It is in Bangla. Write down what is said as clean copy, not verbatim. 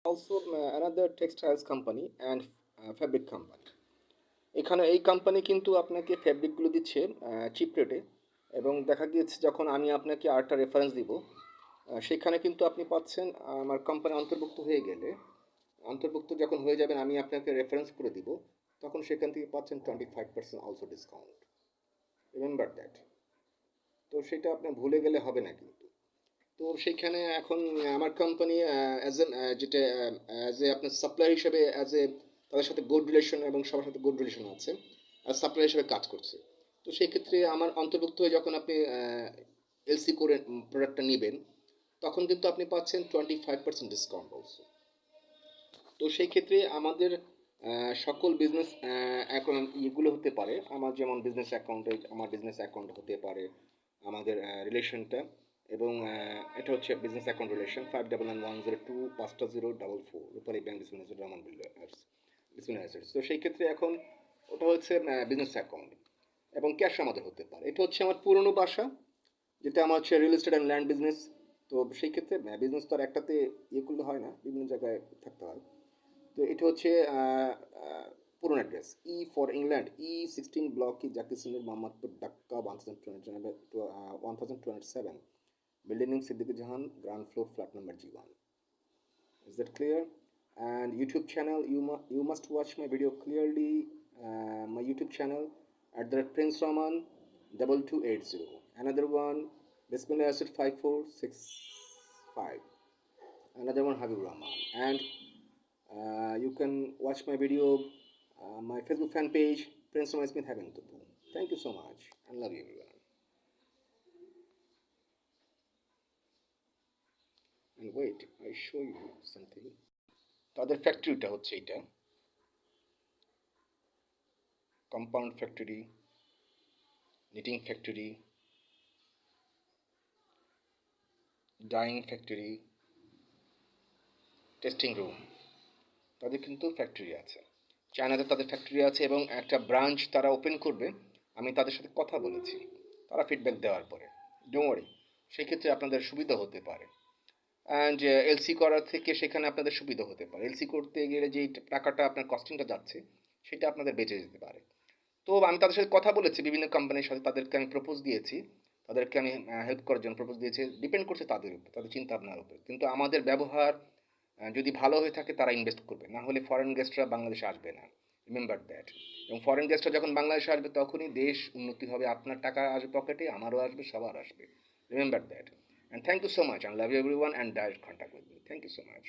Also another textiles company and fabric company. এখানে এই কোম্পানি কিন্তু আপনাকে ফ্যাব্রিকগুলো দিচ্ছে চিপ রেটে, এবং দেখা গিয়েছে যখন আমি আপনাকে আরেকটা রেফারেন্স দিব, সেখানে কিন্তু আপনি পাচ্ছেন আমার কোম্পানি অন্তর্ভুক্ত হয়ে গেলে, অন্তর্ভুক্ত যখন হয়ে যাবেন আমি আপনাকে রেফারেন্স করে দিব, তখন সেখান থেকে পাচ্ছেন 25% অলসো ডিসকাউন্ট। Remember that. তো সেটা আপনি ভুলে গেলে হবে না কিন্তু। তো সেইখানে এখন আমার কোম্পানি অ্যাজ এন যেটা অ্যাজ এ আপনার সাপ্লায়ার হিসেবে, অ্যাজ এ তাদের সাথে গুড রিলেশন এবং সবার সাথে গুড রিলেশন আছে, আর সাপ্লায়ার হিসেবে কাজ করছে। তো সেই ক্ষেত্রে আমার অন্তর্ভুক্ত হয়ে যখন আপনি এলসি করে প্রোডাক্টটা নেবেন, তখন কিন্তু আপনি পাচ্ছেন 25% ডিসকাউন্ট অলসো। তো সেই ক্ষেত্রে আমাদের সকল বিজনেস অ্যাকাউন্ট ইগুলো হতে পারে, আমার যেমন বিজনেস অ্যাকাউন্টে আমার বিজনেস অ্যাকাউন্ট হতে পারে আমাদের রিলেশনটা, এবং এটা হচ্ছে বিজনেস অ্যাকাউন্ট রিলেশন 599102 50044 রূপালী ব্যাংক বিসমিল্লাহ রহমান বিসমিল্লাহ। তো সেই ক্ষেত্রে এখন ওটা হচ্ছে বিজনেস অ্যাকাউন্ট, এবং ক্যাশ আমাদের হতে পারে। এটা হচ্ছে আমার পুরনো বাসা, যেটা আমার হচ্ছে real estate and land business. তো সেই ক্ষেত্রে বিজনেস তো আর একটাতে ইয়ে করলে হয় না, বিভিন্ন জায়গায় থাকতে হয়। তো এটা হচ্ছে পুরনো address for England 16 block Zakir সিনের Mohammadpur Dhaka 1207, building name Siddiqui Jahan, ground floor, flat number G1. Is that clear? And YouTube channel, you must watch my video clearly. My YouTube channel at the Prince Raman 2280. Another one, Bismillah Asset 5465. Another one, Habib Rahman. And you can watch my video, my Facebook fan page, Prince Raman Smith Haventupu. Thank you so much and love you everyone. And wait, I show you something. তাদের ফ্যাক্টরিটা হচ্ছে এটা, compound factory, knitting factory, dyeing factory, testing room, তাদের কিন্তু ফ্যাক্টরি আছে। চায়নাতে তাদের ফ্যাক্টরি আছে এবং একটা ব্রাঞ্চ তারা ওপেন করবে। আমি তাদের সাথে কথা বলেছি, তারা ফিডব্যাক দেওয়ার পরে, ডোন্ট ওয়ারি, সেক্ষেত্রে আপনাদের সুবিধা হতে পারে। অ্যান্ড এলসি করার থেকে সেখানে আপনাদের সুবিধা হতে পারে। এলসি করতে গেলে যেই টাকাটা আপনার কস্টিংটা যাচ্ছে, সেটা আপনাদের বেঁচে যেতে পারে। তো আমি তাদের সাথে কথা বলেছি, বিভিন্ন কোম্পানির সাথে তাদেরকে আমি প্রপোজ দিয়েছি, তাদেরকে আমি হেল্প করার জন্য প্রপোজ দিয়েছি। ডিপেন্ড করছে তাদের উপর, তাদের চিন্তা ভাবনার উপর। কিন্তু আমাদের ব্যবহার যদি ভালো হয়ে থাকে তারা ইনভেস্ট করবে, না হলে ফরেন গেস্টরা বাংলাদেশে আসবে না। Remember that. এবং ফরেন গেস্টরা যখন বাংলাদেশে আসবে তখনই দেশ উন্নতি হবে, আপনার টাকা আসবে পকেটে, আমারও আসবে, সবার আসবে। Remember that. And thank you so much, and love you everyone, and direct contact with me. Thank you so much.